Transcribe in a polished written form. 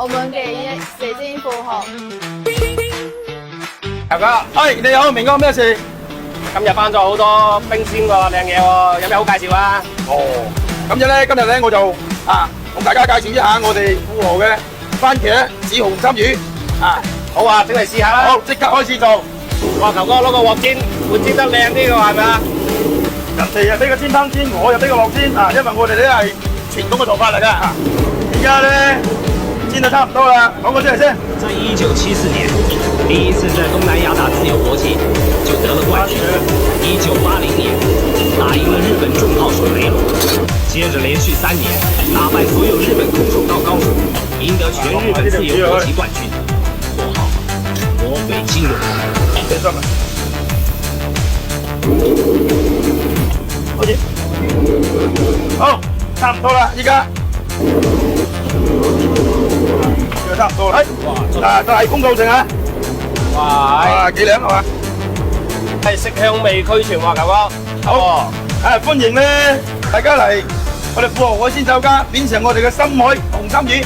澳門嘅射箭富豪。大哥，你好，明哥，咩事？今日翻咗好多冰鮮個靚嘢喎，有咩好介紹啊？今日咧，我就同大家介紹一下我哋富豪嘅番茄紫紅參魚好啊，整嚟試下啦。好，即刻開始做。哇，球哥攞個鑊煎，會煎得靚啲嘅係咪啊？人哋又俾個煎湯煎，我又俾個鑊煎因為我哋咧係傳統嘅做法嚟㗎。而家咧煎得差唔多啦，講個出嚟先。在1974年，第一次在东南亚打自由国际就得了冠军。1980年，打赢了日本重炮手雷龙，接着连續3年打敗所有日本空手道高手，贏得全日本自由國際冠軍，绰號魔鬼金龍。好，差唔多啦，依家差唔多啦。就係公告證啊！哇，幾靚係嘛？係色香味俱全喎，球哥。好，歡迎咧大家嚟我哋富豪海鮮酒家，品嚐我哋嘅深海紅參魚。